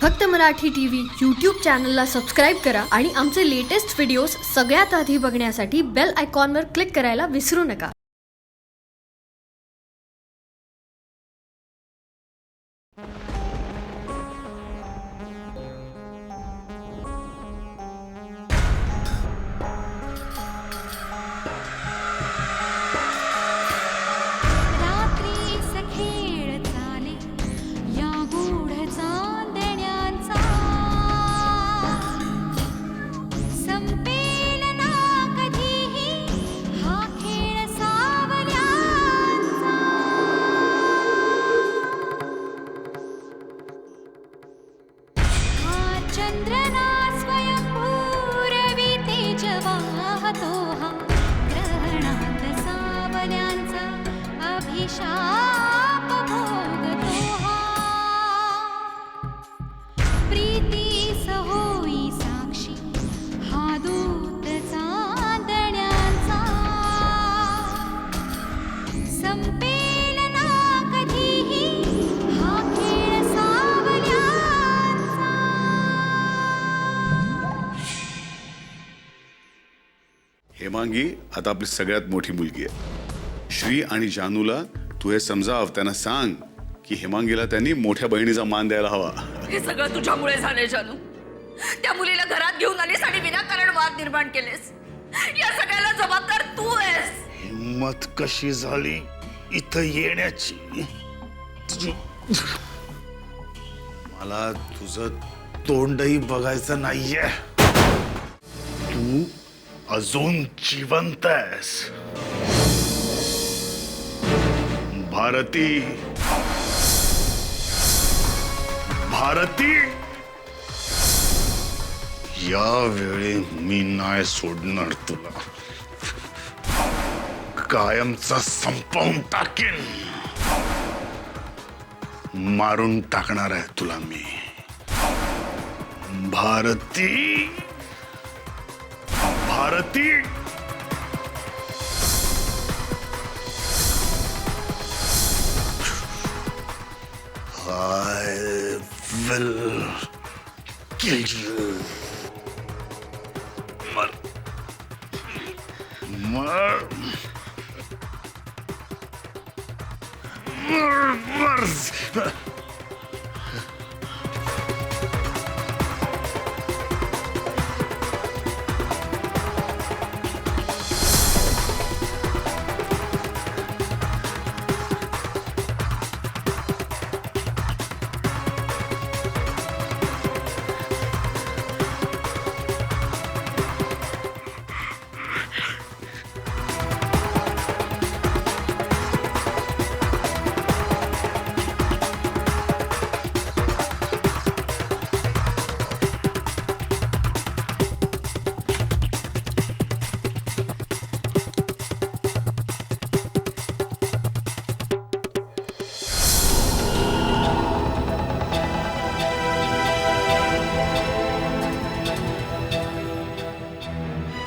फक्त Marathi TV YouTube चॅनलला subscribe करा आणि आमचे लेटेस्ट व्हिडिओज सगळ्यात आधी बघण्यासाठी बेल आयकॉनवर क्लिक करायला विसरू नका. चंद्रना स्वयंभूरवी तेजवाहतो हा ग्रहणात सावल्यांचा अभिशाप भोगतो हा प्रीती सहोई साक्षी हा दूत चांदण्यांचा संपेल ना कधीही हा खेळ सावल्यांचा. हेमांगी आता आपली सगळ्यात मोठी मुलगी आहे. श्री आणि जानूला तू हे समजाव, त्यांना सांग की हेमांगीला त्यांनी मोठ्या बहिणीचा मान द्यायला हवा. हे सगळं तुझ्यामुळे झाले जानू. त्या मुलीला घरात घेऊन आलीस आणि विनाकारण वाद निर्माण केलेस. या सगळ्याला जबाबदार तू आहेस. हिम्मत कशी झाली इथं येण्याची? मला तुझं तोंडही बघायचं नाहीये. तू अजून जिवंत आहेस भारती. भारती, यावेळी मी नाही सोडणार तुला. कायमचा संपवून टाकेन. मारून टाकणार आहे तुला मी. Bharti, Bharti. I will kill you. मर मर मर मर.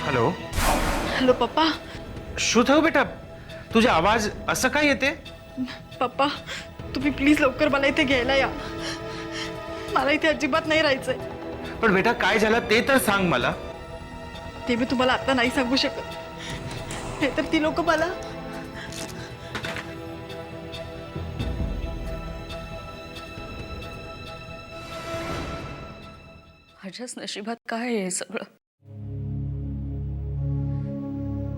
हॅलो हॅलो पप्पा. शुद्ध हो बेटा, तुझे आवाज असं काय येते? पप्पा तुम्ही प्लीज लवकर मला इथे घ्यायला या. मला इथे अजिबात नाही राहायचंय. पण बेटा काय झालं ते तर सांग मला. ते मी तुम्हाला आता नाही सांगू शकत. हे तर ती लोक मला माझ्याच नशिबात काय आहे हे सगळं.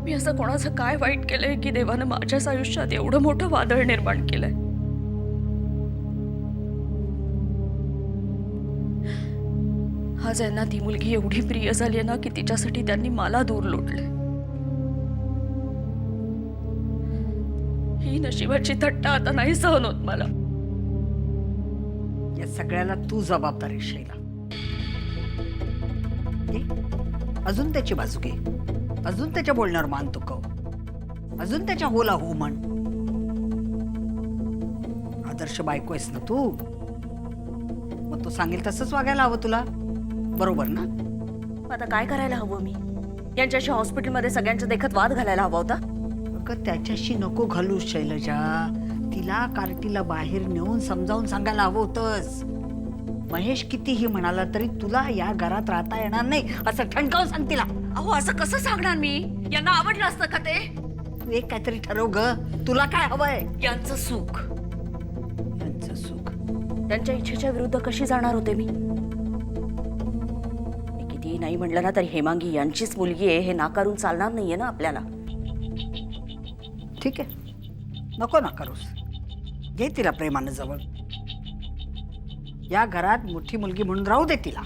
मी असं कोणाचं काय वाईट केलंय की देवानं माझ्याच आयुष्यात एवढं मोठं वादळ निर्माण केलंय. आज यांना ती मुलगी एवढी प्रिय झाली आहे ना की तिच्यासाठी त्यांनी मला दूर लोटले. ही नशिबाची थट्टा आता नाही सहन होत मला. या सगळ्याला तू जबाबदार आहे शैला. अजून त्याची बाजू घे. अजून त्याच्या बोलण्यावर मान तुकव. अजून त्याच्या होला हो म्हण. आदर्श बायको आहेस ना तू. मग तो सांगेल तसंच वागायला हवं तुला. बरोबर ना? आता काय करायला हवं मी? यांच्याशी हॉस्पिटलमध्ये सगळ्यांच्या देखत वाद घालायला हवा होता. अगं त्याच्याशी नको घालू शैलजा. तिला कार्टीला बाहेर नेऊन समजावून सांगायला हवं होतंस. महेश कितीही म्हणाला तरी तुला या घरात राहता येणार नाही असं ठणकावून सांग तिला. अहो असं कसं सांगणार मी? यांना आवडलं असतं का ते? तू एक काहीतरी ठरव ग. तुला काय हवंय? यांचं सुख. यांचं सुख. त्यांच्या इच्छेच्या विरुद्ध कशी जाणार होते मी कितीही नाही म्हटलं ना तरी हेमांगी यांचीच मुलगी आहे हे नाकारून चालणार नाहीये ना आपल्याला. ठीक आहे, नको ना करूस. घे तिला प्रेमानं जवळ. या घरात मोठी मुलगी म्हणून राहू दे तिला.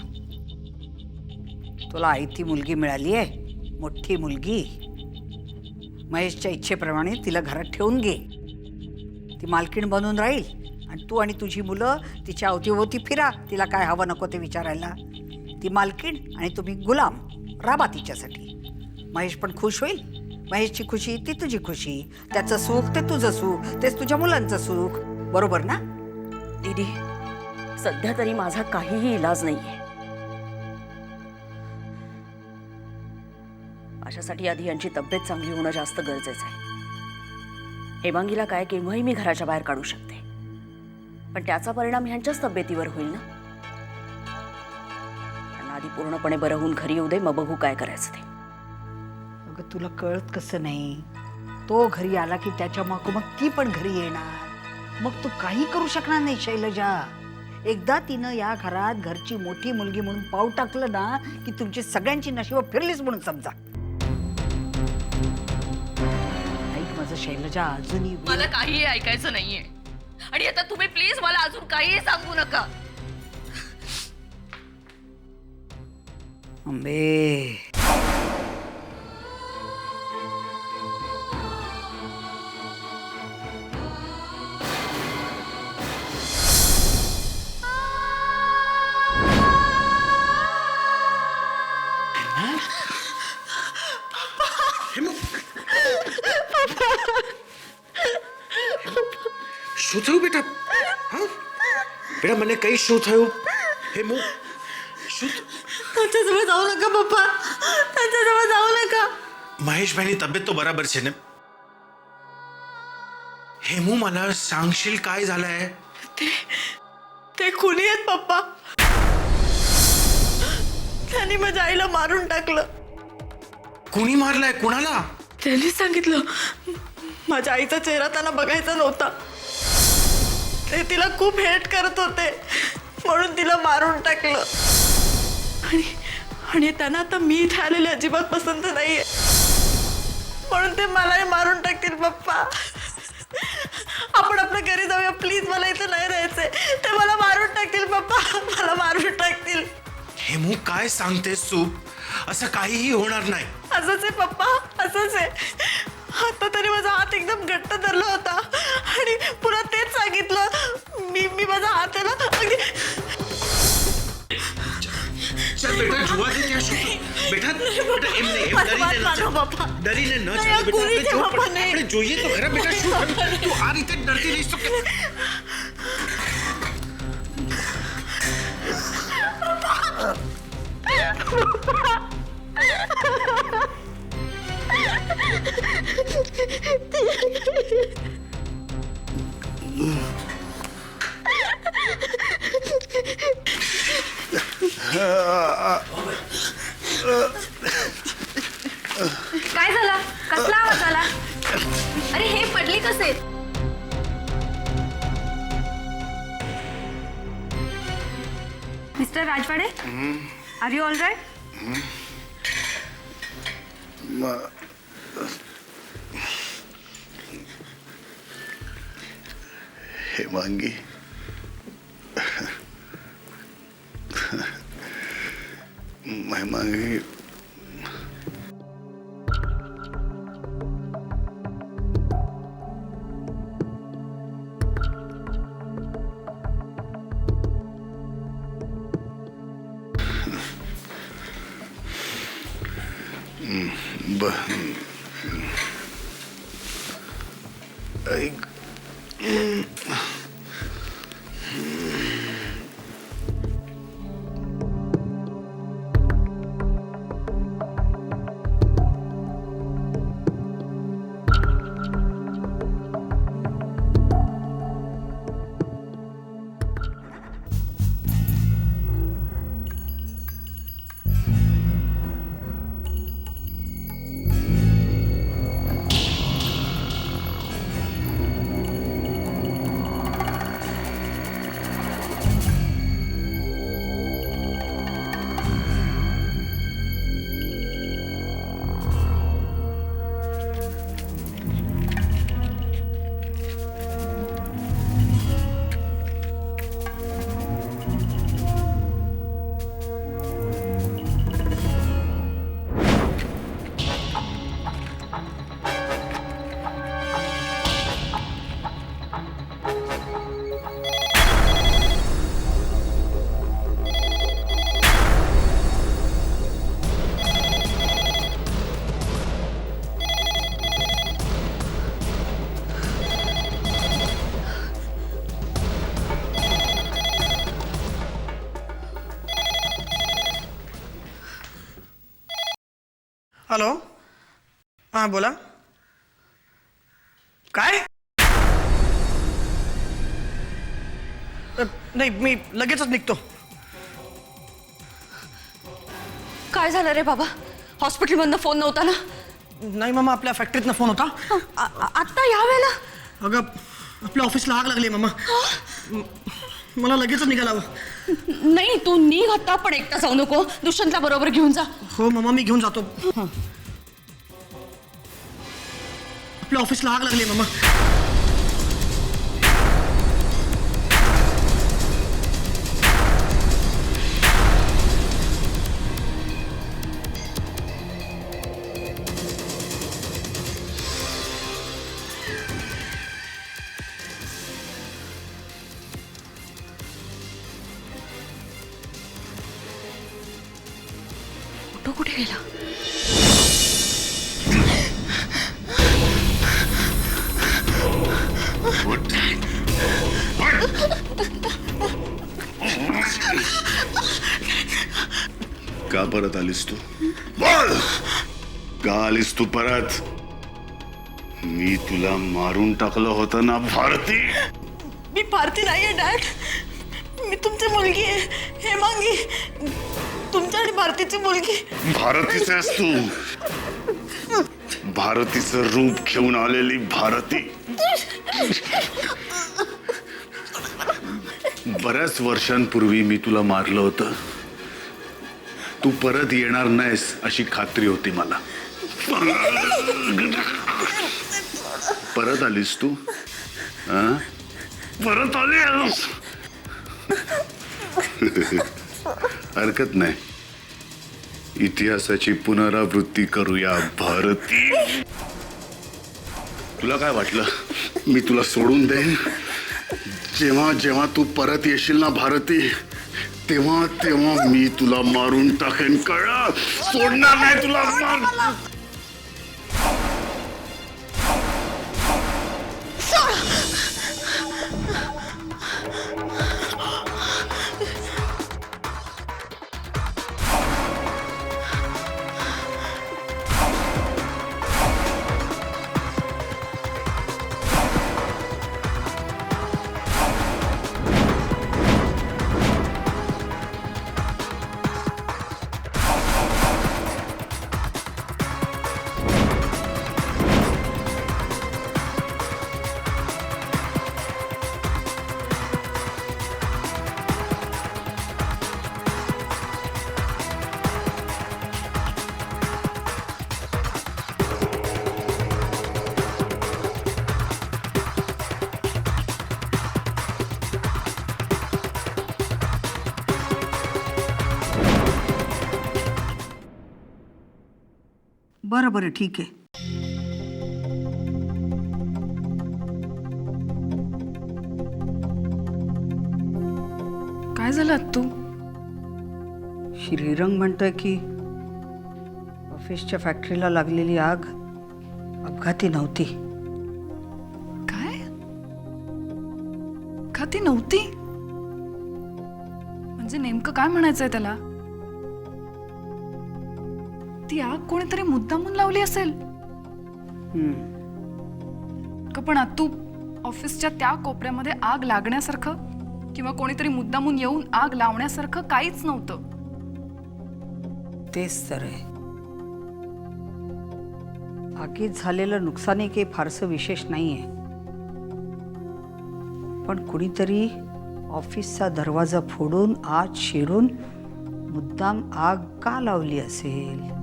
तुला आयती मुलगी मिळाली आहे, मोठी मुलगी. महेशच्या इच्छेप्रमाणे तिला घरात ठेवून घे. ती मालकीण बनून राहील आणि तू आणि तुझी मुलं तिच्या अवतीभोवती फिरा. तिला काय हवं नको ते विचारायला. ती मालकीण आणि तुम्ही गुलाम राबा तिच्यासाठी. महेश पण खुश होईल. महेशची खुशी ती तुझी खुशी. त्याचं सुख ते तुझं सुख. तेच तुझ्या मुलांचं सुख. बरोबर ना? दीदी सध्या तरी माझा काहीही इलाज नाहीये. अशासाठी आधी यांची तब्येत चांगली होणं जास्त गरजेचं आहे. हेमांगीला काय केव्हाही मी घराच्या बाहेर काढू शकते पण त्याचा परिणाम ह्यांच्याच तब्येतीवर होईल ना. त्यांना आधी पूर्णपणे बरं होऊन घरी येऊ दे मग बघू काय करायचं ते. अगं तुला कळत कसं नाही? तो घरी आला की त्याच्या मग ती पण घरी येणार. मग तू काही करू शकणार नाही शैलजा. एकदा तिनं या घरात घरची मोठी मुलगी म्हणून पाऊल टाकलं ना की तुमची सगळ्यांची नशीब फिरलीच म्हणून समजा. ऐक माझं शैलजा, अजूनही मला काहीही ऐकायचं नाहीये आणि आता तुम्ही प्लीज मला अजून काहीही सांगू नका. अंबे. શું થયું બેટા? હા બેટા મને કઈ શું થયું? હેમુ શું? त्याच्याजवळ जाऊ नका पप्पा. त्याच्याजवळ जाऊ नका. महेशभाईनी तब्येत तो बराबर छे ने? हेमू मला सांगशील काय झालंय? ते खुनी आहेत पप्पा. त्यांनी माझ्या आईला मारून टाकलं. कुणी मारलाय? कुणाला? त्यांनी सांगितलं माझ्या आईचा चेहरा त्यांना बघायचा नव्हता. ते तिला खूप हेट करत होते म्हणून तिला मारून टाकलं. आणि त्यांना आता मी इथे आलेली अजिबात पसंत नाहीये म्हणून ते मलाही मारून टाकतील पप्पा. आपण आपल्या घरी जाऊया प्लीज. मला इथं नाही राहायचंय. ते मला मारून टाकतील पप्पा. मला मारून टाकतील. हेमू काय सांगतेस तू? असं काहीही होणार नाही. असंच आहे पप्पा, असंच आहे. आता तरी माझा हात एकदम घट्ट धरला होता आणि पुन्हा तेच सांगितलं. मी माझा हात त्याला अगदी. चल बेटा जुआ दे क्या शुरू? बेटा बेटा एम नहीं एम डरी ने पप्पा डरी ने न चल बेटा આપણે જોઈએ તો ખરા બેટા શું તું આ રીતે ડરતી રહીશ તો काय झालं? कसला आवाज आला? अरे हे पडली कसे? Mister Rajwade, are you all right? Hemangi, Hemangi, ऐक हॅलो हां बोला काय नाही मी लगेचच निघतो. काय झालं रे बाबा? हॉस्पिटलमधनं फोन नव्हता ना? नाही मामा आपल्या फॅक्टरीतनं फोन होता. आत्ता या वेळेला? अगं आपल्या ऑफिसला आग लागली मामा. मला लगेचच निघायला हवं. नाही तू निघ आता, पण एकटा जाऊ नको. दुष्यंतला बरोबर घेऊन जा. हो मामा मी घेऊन जातो. आपल्या ऑफिसला आग लागली मामा. तो कुठे गेला? का परत आलीस तू? बोल. का आलीस तू परत? मी तुला मारून टाकलं होतं ना भारती. मी भारती नाहीये डॅड. मी तुमची मुलगी आहे हेमांगी. तुमच्या आणि भारतीची मुलगी. भारतीच आहेस तू. भारतीचं रूप घेऊन आलेली भारती. बऱ्याच वर्षांपूर्वी मी तुला मारलं होतं. तू परत येणार नाहीस अशी खात्री होती मला. परत आलीस तू. परत आलीस. हरकत नाही. इतिहासाची पुनरावृत्ती करूया भारती. तुला काय वाटलं मी तुला सोडून देईन? जेव्हा जेव्हा तू परत येशील ना भारती, तेव्हा तेव्हा मी तुला मारून टाकेन. कळलं? सोडणार नाही तुला. बरं बरं ठीक आहे. काय झालं तू? श्रीरंग म्हणतोय की ऑफिसच्या फॅक्टरीला लागलेली आग अपघाती नव्हती. काय? खाती नव्हती म्हणजे नेमकं काय म्हणायचंय त्याला? ती आग कोणीतरी मुद्दामून लावली असेल. का पण तू ऑफिसच्या त्या कोपऱ्यामध्ये आग लागण्यासारखं किंवा कोणीतरी मुद्दामून येऊन आग लावण्यासारखं काहीच नव्हतं. तेच तर आहे. आगीत झालेलं नुकसानही काही फारसं विशेष नाहीये, पण कुणीतरी ऑफिसचा दरवाजा फोडून आत शिरून मुद्दाम आग का लावली असेल?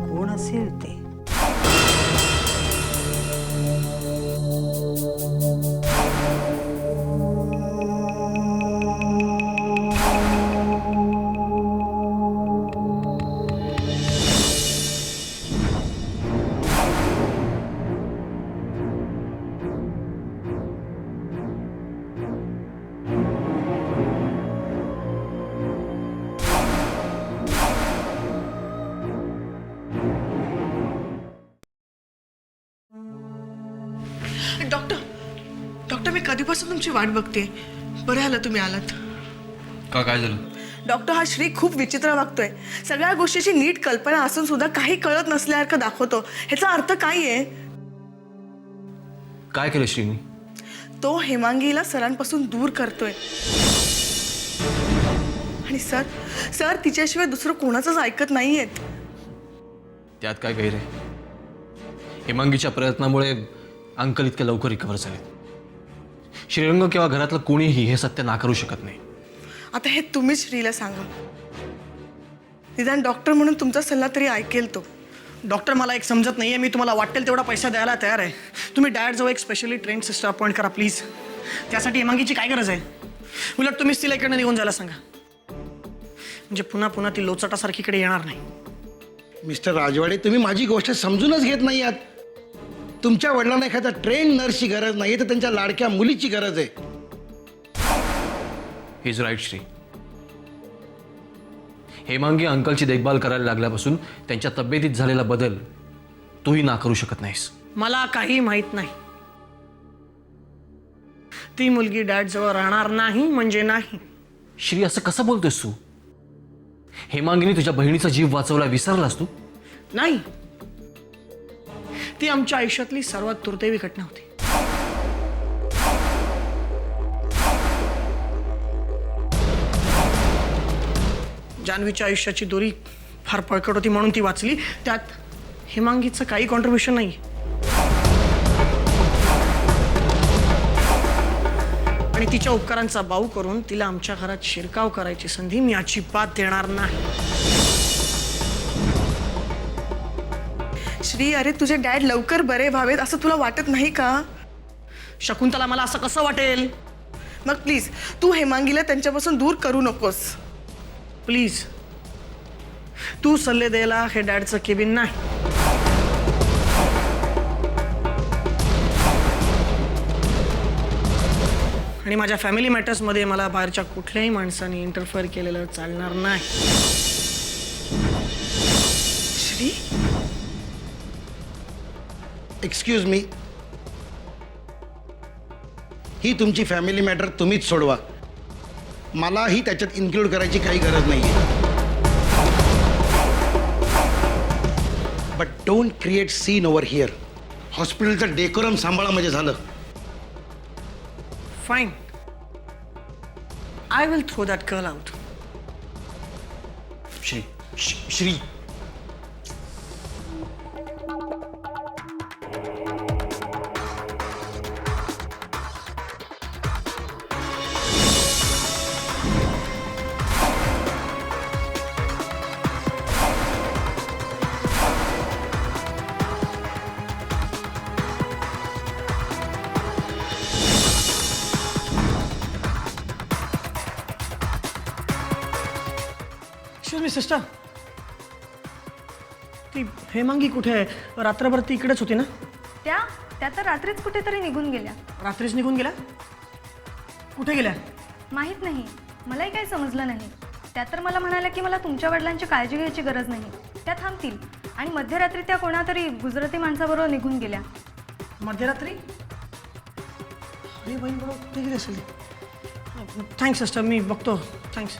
कोण असेल ते? डॉक्टर मी कधीपासून तुमची वाट बघते. बरं झालं तुम्ही आलात. का काय झालं? डॉक्टर हा श्री खूप विचित्र वागतोय. सगळ्या गोष्टीची नीट कल्पना असून सुद्धा काही कळत नसल्यासारखं दाखवतो. ह्याचा अर्थ काय आहे? काय केलं श्रीनी? तो हेमांगीला सरांपासून दूर करतोय. आणि सर तिच्याशिवाय दुसरं कोणाचंच ऐकत नाहीयेत. त्यात काय गैर आहे? हेमांगीच्या प्रयत्नामुळे अंकल इतक्या लवकर रिकवर झाले. श्रीरंग किंवा घरातलं कोणीही हे सत्य नाकारू शकत नाही. आता हे तुम्हीच श्रीला सांगा. निदान डॉक्टर म्हणून तुमचा सल्ला तरी ऐकेल तो. डॉक्टर मला एक समजत नाहीये. मी तुम्हाला वाटेल तेवढा पैसा द्यायला तयार आहे. तुम्ही डॅडजवळ एक स्पेशली ट्रेन सिस्टर अपॉइंट करा प्लीज. त्यासाठी हेमांगीची काय गरज आहे? उलट तुम्हीच तिला इकडनं निघून जायला सांगा, म्हणजे पुन्हा पुन्हा ती लोचटासारखी इकडे येणार नाही. मिस्टर राजवाडे, तुम्ही माझी गोष्ट समजूनच घेत नाही आहात. तुमच्या वडिलांना एखाद्या ट्रेन नर्सची गरज नाही, तर त्यांच्या लाडक्या मुलीची गरज आहे. He is right Shri. Hemangi अंकलची देखभाल करायला लागल्यापासून त्यांच्या तब्येतीत झालेला बदल तूही नाकारू शकत नाहीस. मला काही माहित नाही. ती मुलगी डॅड जवळ राहणार नाही म्हणजे नाही. श्री, असं कसं बोलतोयस तू? हेमांगीने तुझ्या बहिणीचा जीव वाचवला विसरलास तू? नाही, ती आमच्या आयुष्यातली सर्वात दुर्दैवी घटना होती. जान्हवीच्या आयुष्याची दोरी फार पळकट होती म्हणून ती वाचली. त्यात हेमांगीचं काही कॉन्ट्रीब्युशन नाही. आणि तिच्या उपकारांचा बाऊ करून तिला आमच्या घरात शिरकाव करायची संधी मी अजिबात देणार नाही. श्री, अरे तुझे डॅड लवकर बरे व्हावेत असं तुला वाटत नाही का? शकुंतला, मला असं कसं वाटेल? मग प्लीज तू हेमांगीला त्यांच्यापासून दूर करू नकोस. प्लीज, तू सल्ले द्यायला हे डॅडचं केबिन नाही. आणि माझ्या फॅमिली मॅटर्समध्ये मला बाहेरच्या कुठल्याही माणसाने इंटरफेअर केलेलं चालणार नाही. श्री, एक्सक्यूज मी, ही तुमची फॅमिली मॅटर तुम्हीच सोडवा. मलाही त्याच्यात इन्क्लूड करायची काही गरज नाही आहे. But don't create scene over here. हॉस्पिटलचं डेकोरम सांभाळा म्हणजे झालं. Fine, I will throw that girl out. Shri, excuse me sister, ती हेमांगी कुठे आहे? रात्रभर ती इकडेच होती ना? त्या तर रात्रीच कुठेतरी निघून गेल्या. रात्रीच निघून गेल्या? कुठे गेल्या? माहीत नाही, मलाही काही समजलं नाही. त्या तर मला म्हणाल्या की मला तुमच्या वडिलांची काळजी घ्यायची गरज नाही, त्या थांबतील. आणि मध्यरात्री त्या कोणातरी गुजराती माणसाबरोबर निघून गेल्या. मध्यरात्री? अरे बहीण, बरोबर कुठे गेली असेल? थँक्स सिस्टर, मी बघतो. थँक्स.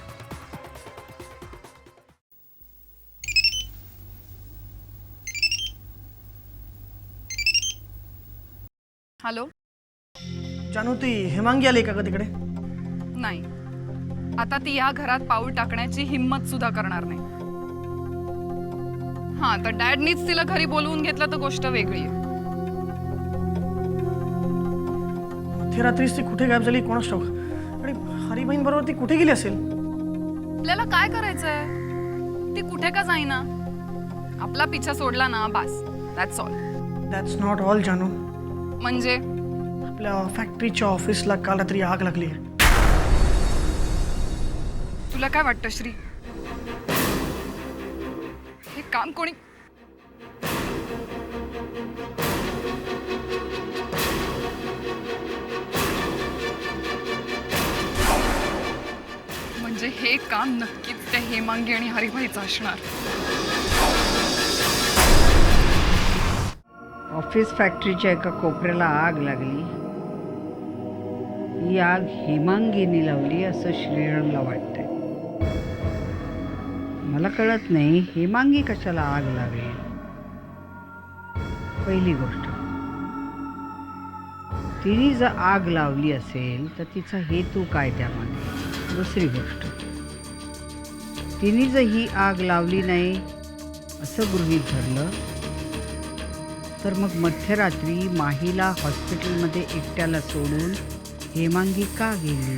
हॅलो. जानू, ती हेमांगी आली का ग तिकडे? नाही, आता ती या घरात पाऊल टाकण्याची हिम्मत सुद्धा करणार नाही. हा, तर डॅडनीच तिला घरी बोलवून घेतलं तर गोष्ट वेगळी आहे. मध्यरात्रीच ती कुठे गायब झाली कोणास ठाऊक. आणि हरिबहीण बरोबर ती कुठे गेली असेल? आपल्याला काय करायचंय? ती कुठे का जाईना, आपला पिछा सोडला ना बास. That's all. That's not all जानू. म्हणजे आपल्या फॅक्टरीच्या ऑफिसला काल रात्री आग लागली आहे. तुला काय वाटतं श्री, हे काम कोणी? म्हणजे हे काम नक्कीच त्या हेमांगी आणि हरिभाईचं असणार. ऑफिस फॅक्टरीच्या एका कोपऱ्याला आग लागली. ही आग हेमांगीने लावली असं श्रीरंगला वाटतंय. मला कळत नाही हेमांगी कशाला आग लावेल. पहिली गोष्ट, तिने जर आग लावली असेल तर तिचा हेतू काय त्यामध्ये. दुसरी गोष्ट, तिने जर ही आग लावली नाही असं गृहीत धरलं तर मग मध्यरात्री माहीला हॉस्पिटलमध्ये एकट्याला सोडून हेमांगी का गेली.